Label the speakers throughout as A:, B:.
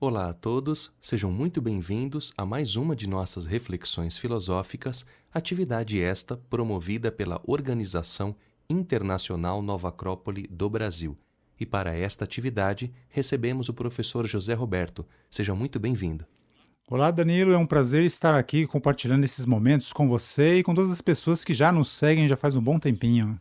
A: Olá a todos, sejam muito bem-vindos a mais uma de nossas reflexões filosóficas, atividade esta promovida pela Organização Internacional Nova Acrópole do Brasil. E para esta atividade, recebemos o professor José Roberto. Seja muito bem-vindo.
B: Olá, Danilo. É um prazer estar aqui compartilhando esses momentos com você e com todas as pessoas que já nos seguem já faz um bom tempinho.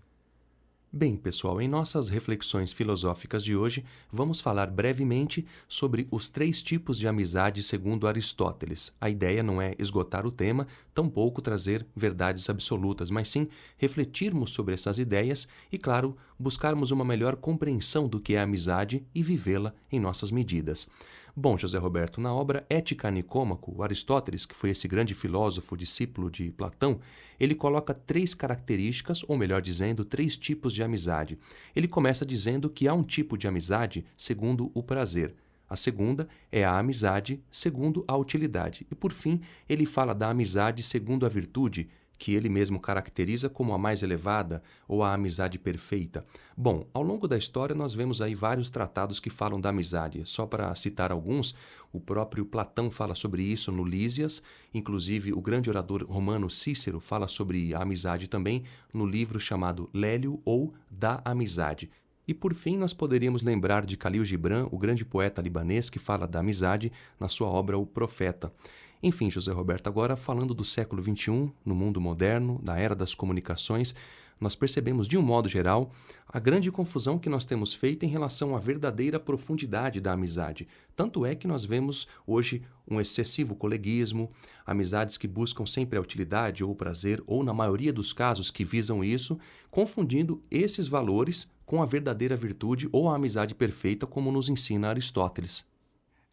A: Bem, pessoal, em nossas reflexões filosóficas de hoje, vamos falar brevemente sobre os 3 tipos de amizade segundo Aristóteles. A ideia não é esgotar o tema, tampouco trazer verdades absolutas, mas sim refletirmos sobre essas ideias e, claro, buscarmos uma melhor compreensão do que é a amizade e vivê-la em nossas medidas. Bom, José Roberto, na obra Ética Nicômaco, o Aristóteles, que foi esse grande filósofo, discípulo de Platão, ele coloca 3 características, ou melhor dizendo, 3 tipos de amizade. Ele começa dizendo que há um tipo de amizade segundo o prazer. A segunda é a amizade segundo a utilidade. E, por fim, ele fala da amizade segundo a virtude, que ele mesmo caracteriza como a mais elevada ou a amizade perfeita. Bom, ao longo da história nós vemos aí vários tratados que falam da amizade. Só para citar alguns, o próprio Platão fala sobre isso no Lísias, inclusive o grande orador romano Cícero fala sobre a amizade também no livro chamado Lélio ou Da Amizade. E por fim, nós poderíamos lembrar de Khalil Gibran, o grande poeta libanês que fala da amizade na sua obra O Profeta. Enfim, José Roberto, agora falando do século XXI, no mundo moderno, na era das comunicações, nós percebemos, de um modo geral, a grande confusão que nós temos feito em relação à verdadeira profundidade da amizade. Tanto é que nós vemos hoje um excessivo coleguismo, amizades que buscam sempre a utilidade ou o prazer, ou na maioria dos casos que visam isso, confundindo esses valores com a verdadeira virtude ou a amizade perfeita, como nos ensina Aristóteles.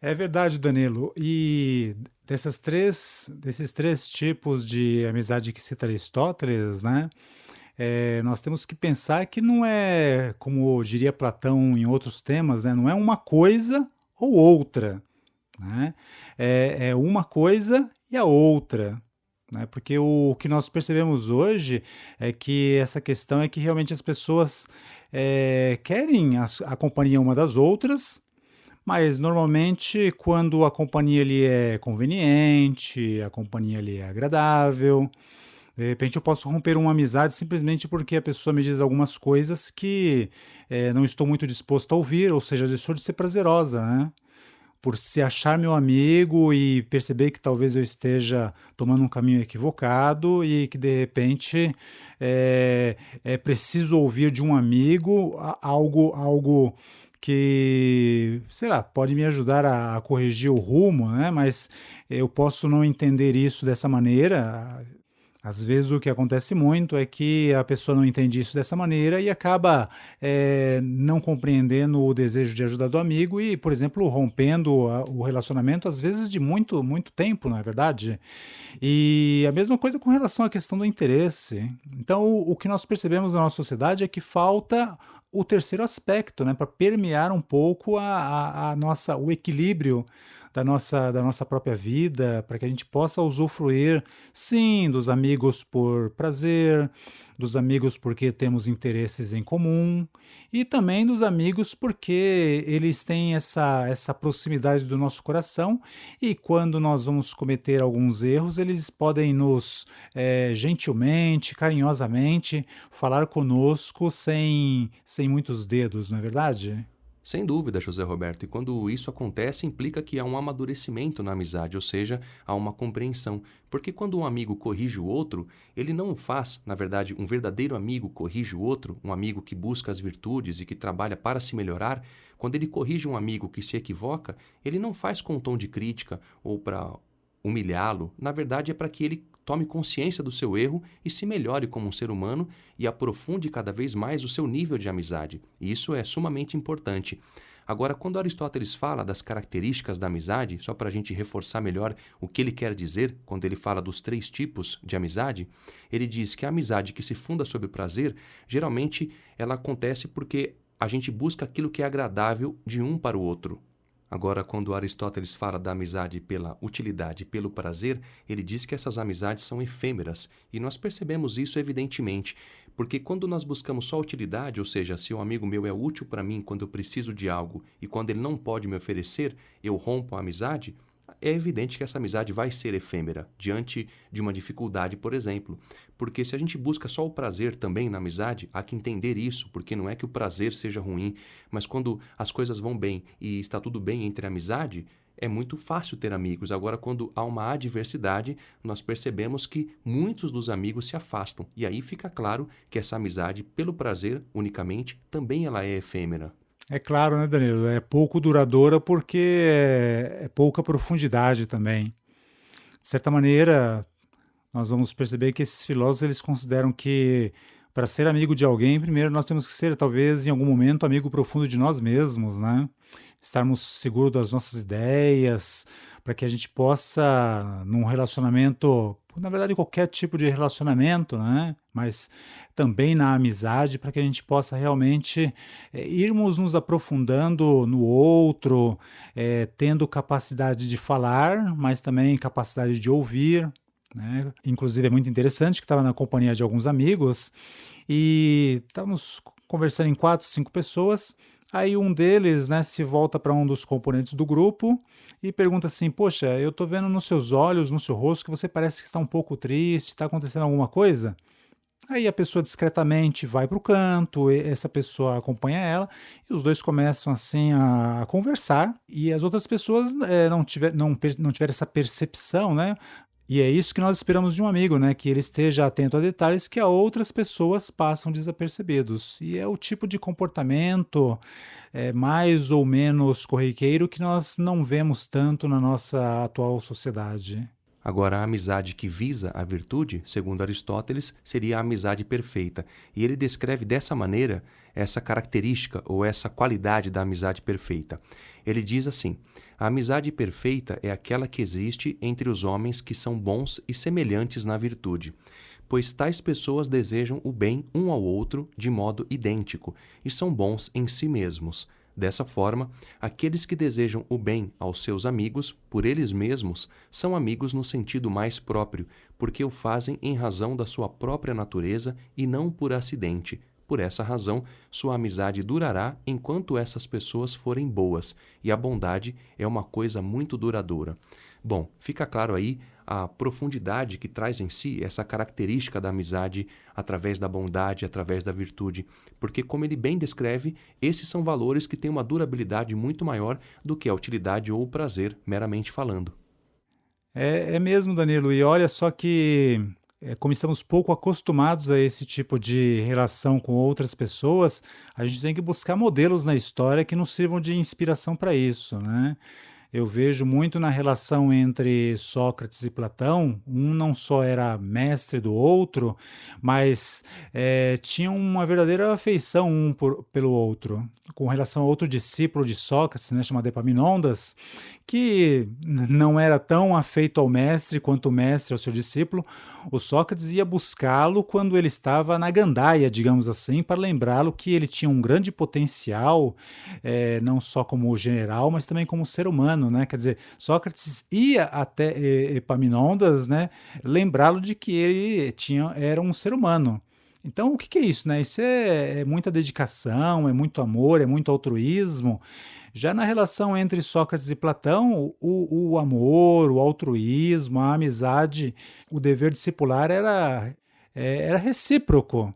B: É verdade, Danilo. E desses três tipos de amizade que cita Aristóteles, né? Nós temos que pensar que não é, como diria Platão em outros temas, né? Não é uma coisa ou outra, né? É uma coisa e a outra. Né? Porque o que nós percebemos hoje é que essa questão é que realmente as pessoas querem a companhia uma das outras, mas normalmente quando a companhia ali é conveniente, a companhia ali é agradável, de repente eu posso romper uma amizade simplesmente porque a pessoa me diz algumas coisas que não estou muito disposto a ouvir, ou seja, deixou de ser prazerosa, né? Por se achar meu amigo e perceber que talvez eu esteja tomando um caminho equivocado e que de repente é preciso ouvir de um amigo algo que, sei lá, pode me ajudar a corrigir o rumo, né? Mas eu posso não entender isso dessa maneira. Às vezes o que acontece muito é que a pessoa não entende isso dessa maneira e acaba não compreendendo o desejo de ajudar do amigo e, por exemplo, rompendo o relacionamento, às vezes de muito, muito tempo, não é verdade? E a mesma coisa com relação à questão do interesse. Então, o que nós percebemos na nossa sociedade é que falta o terceiro aspecto, né, para permear um pouco o equilíbrio da nossa própria vida, para que a gente possa usufruir, sim, dos amigos por prazer, dos amigos porque temos interesses em comum, e também dos amigos porque eles têm essa proximidade do nosso coração, e quando nós vamos cometer alguns erros, eles podem nos, gentilmente, carinhosamente, falar conosco sem muitos dedos, não é verdade?
A: Sem dúvida, José Roberto, e quando isso acontece, implica que há um amadurecimento na amizade, ou seja, há uma compreensão. Porque quando um amigo corrige o outro, ele não o faz, na verdade, um verdadeiro amigo corrige o outro, um amigo que busca as virtudes e que trabalha para se melhorar. Quando ele corrige um amigo que se equivoca, ele não faz com um tom de crítica ou para humilhá-lo. Na verdade, é para que ele tome consciência do seu erro e se melhore como um ser humano e aprofunde cada vez mais o seu nível de amizade. E isso é sumamente importante. Agora, quando Aristóteles fala das características da amizade, só para a gente reforçar melhor o que ele quer dizer quando ele fala dos 3 tipos de amizade, ele diz que a amizade que se funda sobre o prazer, geralmente ela acontece porque a gente busca aquilo que é agradável de um para o outro. Agora, quando Aristóteles fala da amizade pela utilidade, pelo prazer, ele diz que essas amizades são efêmeras, e nós percebemos isso evidentemente. Porque quando nós buscamos só utilidade, ou seja, se um amigo meu é útil para mim quando eu preciso de algo e quando ele não pode me oferecer, eu rompo a amizade, é evidente que essa amizade vai ser efêmera diante de uma dificuldade, por exemplo. Porque se a gente busca só o prazer também na amizade, há que entender isso, porque não é que o prazer seja ruim, mas quando as coisas vão bem e está tudo bem entre a amizade, é muito fácil ter amigos. Agora, quando há uma adversidade, nós percebemos que muitos dos amigos se afastam. E aí fica claro que essa amizade, pelo prazer unicamente, também ela é efêmera.
B: É claro, né, Danilo? É pouco duradoura porque é pouca profundidade também. De certa maneira, nós vamos perceber que esses filósofos eles consideram que para ser amigo de alguém, primeiro nós temos que ser, talvez, em algum momento, amigo profundo de nós mesmos, né? Estarmos seguros das nossas ideias, para que a gente possa, num relacionamento, na verdade, qualquer tipo de relacionamento, né? Mas também na amizade, para que a gente possa realmente irmos nos aprofundando no outro, tendo capacidade de falar, mas também capacidade de ouvir, né? Inclusive é muito interessante que estava na companhia de alguns amigos e estávamos conversando em 4, 5 pessoas. Aí um deles, né, se volta para um dos componentes do grupo e pergunta assim: Poxa, eu estou vendo nos seus olhos, no seu rosto, que você parece que está um pouco triste, está acontecendo alguma coisa? Aí a pessoa discretamente vai para o canto, essa pessoa acompanha ela, e os dois começam assim a conversar, e as outras pessoas não tiveram essa percepção, né? E é isso que nós esperamos de um amigo, né? Que ele esteja atento a detalhes que a outras pessoas passam desapercebidos. E é o tipo de comportamento mais ou menos corriqueiro que nós não vemos tanto na nossa atual sociedade.
A: Agora, a amizade que visa a virtude, segundo Aristóteles, seria a amizade perfeita. E ele descreve dessa maneira essa característica ou essa qualidade da amizade perfeita. Ele diz assim: a amizade perfeita é aquela que existe entre os homens que são bons e semelhantes na virtude, pois tais pessoas desejam o bem um ao outro de modo idêntico e são bons em si mesmos. Dessa forma, aqueles que desejam o bem aos seus amigos, por eles mesmos, são amigos no sentido mais próprio, porque o fazem em razão da sua própria natureza e não por acidente. Por essa razão, sua amizade durará enquanto essas pessoas forem boas, e a bondade é uma coisa muito duradoura. Bom, fica claro aí a profundidade que traz em si essa característica da amizade através da bondade, através da virtude, porque, como ele bem descreve, esses são valores que têm uma durabilidade muito maior do que a utilidade ou o prazer, meramente falando.
B: É mesmo, Danilo, e olha só que, como estamos pouco acostumados a esse tipo de relação com outras pessoas, a gente tem que buscar modelos na história que nos sirvam de inspiração para isso, né? Eu vejo muito na relação entre Sócrates e Platão, um não só era mestre do outro, mas tinham uma verdadeira afeição pelo outro. Com relação a outro discípulo de Sócrates, né, chamado Epaminondas, que não era tão afeito ao mestre quanto o mestre ao seu discípulo, o Sócrates ia buscá-lo quando ele estava na gandaia, digamos assim, para lembrá-lo que ele tinha um grande potencial, não só como general, mas também como ser humano, né? Quer dizer, Sócrates ia até Epaminondas, né, lembrá-lo de que ele era um ser humano. Então, o que é isso, né? Isso é muita dedicação, é muito amor, é muito altruísmo. Já na relação entre Sócrates e Platão, o amor, o altruísmo, a amizade, o dever discipular era recíproco.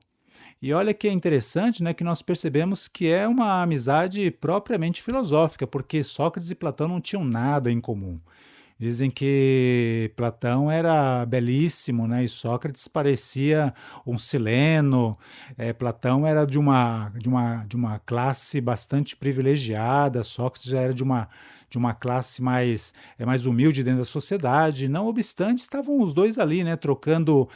B: E olha que é interessante, né, que nós percebemos que é uma amizade propriamente filosófica, porque Sócrates e Platão não tinham nada em comum. Dizem que Platão era belíssimo, né? E Sócrates parecia um sileno. Platão era de uma classe bastante privilegiada, Sócrates já era de uma classe mais humilde dentro da sociedade. Não obstante, estavam os dois ali, né, trocando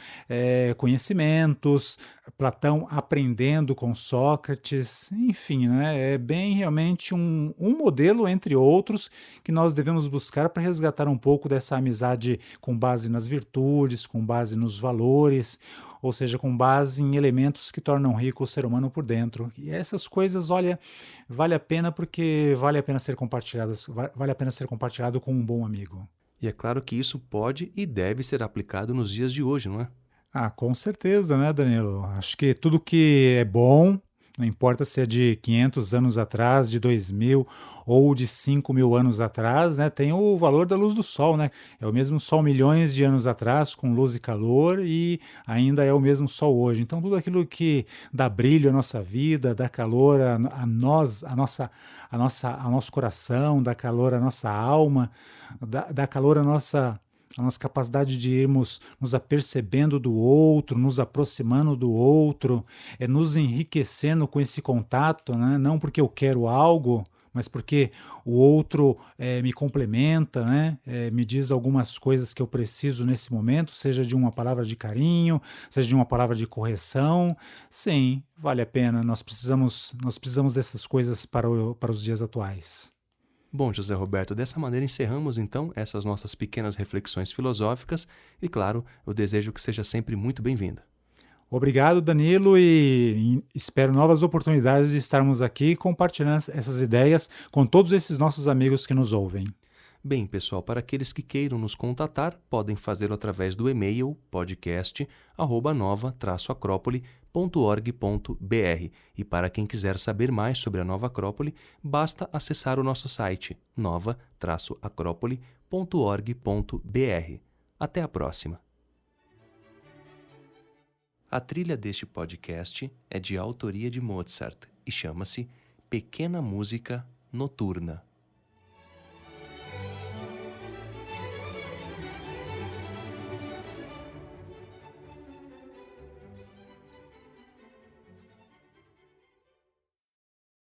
B: conhecimentos, Platão aprendendo com Sócrates, enfim, né, é bem realmente um modelo entre outros que nós devemos buscar para resgatar um pouco dessa amizade com base nas virtudes, com base nos valores, ou seja, com base em elementos que tornam rico o ser humano por dentro. E essas coisas, olha, vale a pena porque vale a pena ser compartilhadas, vale a pena ser compartilhado com um bom amigo.
A: E é claro que isso pode e deve ser aplicado nos dias de hoje, não é?
B: Ah, com certeza, né, Danilo? Acho que tudo que é bom, não importa se é de 500 anos atrás, de 2000 ou de 5.000 anos atrás, né, tem o valor da luz do sol, né? É o mesmo sol milhões de anos atrás, com luz e calor, e ainda é o mesmo sol hoje. Então, tudo aquilo que dá brilho à nossa vida, dá calor a nós, ao nosso coração, dá calor à nossa alma, dá calor à nossa capacidade de irmos nos apercebendo do outro, nos aproximando do outro, nos enriquecendo com esse contato, né? Não porque eu quero algo, mas porque o outro me complementa, né? Me diz algumas coisas que eu preciso nesse momento, seja de uma palavra de carinho, seja de uma palavra de correção. Sim, vale a pena. Nós precisamos dessas coisas para os dias atuais.
A: Bom, José Roberto, dessa maneira encerramos então essas nossas pequenas reflexões filosóficas e, claro, eu desejo que seja sempre muito bem-vinda.
B: Obrigado, Danilo, e espero novas oportunidades de estarmos aqui compartilhando essas ideias com todos esses nossos amigos que nos ouvem.
A: Bem, pessoal, para aqueles que queiram nos contatar, podem fazê-lo através do e-mail podcast@nova-acrópole.org.br. E para quem quiser saber mais sobre a Nova Acrópole, basta acessar o nosso site nova-acrópole.org.br. Até a próxima! A trilha deste podcast é de autoria de Mozart e chama-se Pequena Música Noturna.